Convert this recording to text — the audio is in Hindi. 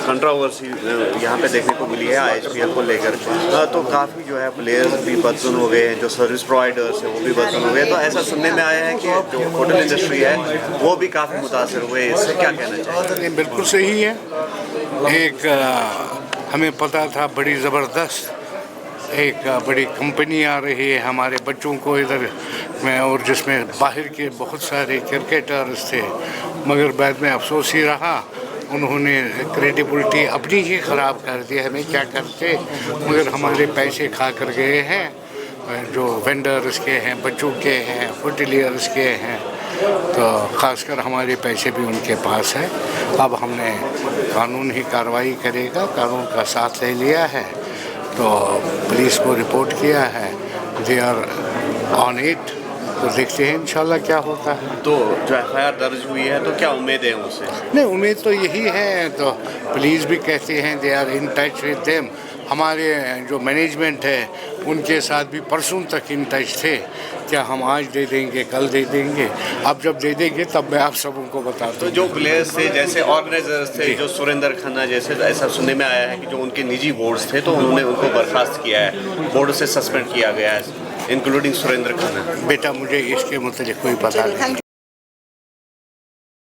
कंट्रोवर्सी यहाँ पे देखने को मिली है आईएचपीएल को लेकर। तो काफ़ी जो है प्लेयर्स भी बदसुन हो गए हैं, जो सर्विस प्रोवाइडर्स हैं वो भी बदसुन हो गए। तो ऐसा सुनने में आया है कि जो होटल इंडस्ट्री है वो भी काफ़ी मुतासर हुए। इससे क्या कहना चाहिए? बिल्कुल सही है। एक हमें पता था बड़ी ज़बरदस्त एक बड़ी कंपनी आ रही है हमारे बच्चों को इधर में, और जिसमें बाहर के बहुत सारे क्रिकेटर्स थे, मगर बाद में अफसोस ही रहा उन्होंने क्रेडिबिलिटी अपनी ही ख़राब कर दी। हमें क्या करते, मगर हमारे पैसे खा कर गए हैं, जो वेंडर्स के हैं, बच्चों के हैं, होटलियर्स के हैं, तो ख़ासकर हमारे पैसे भी उनके पास है। अब हमने कानून ही कार्रवाई करेगा, कानून का साथ ले लिया है, तो पुलिस को रिपोर्ट किया है, दे आर ऑन इट। तो देखते हैं इंशाल्लाह क्या होता है। तो जो एफआईआर दर्ज हुई है तो क्या उम्मीद है उनसे? नहीं, उम्मीद तो यही है। तो पुलिस भी कहते हैं they are in touch with them. हमारे जो मैनेजमेंट है उनके साथ भी परसों तक इन टच थे, क्या हम आज दे देंगे, कल दे देंगे। अब जब दे देंगे तब मैं आप सबको बता दूँ। तो जो प्लेयर्स थे, जैसे ऑर्गेनाइजर्स थे, जो सुरेंद्र खन्ना जैसे, ऐसा सुनने में आया है कि जो उनके निजी बोर्ड्स थे तो उन्होंने उनको बर्खास्त किया है, बोर्ड से सस्पेंड किया गया है, इंक्लूडिंग सुरेंद्र खन्ना। बेटा मुझे इसके मुतालिक कोई पता नहीं।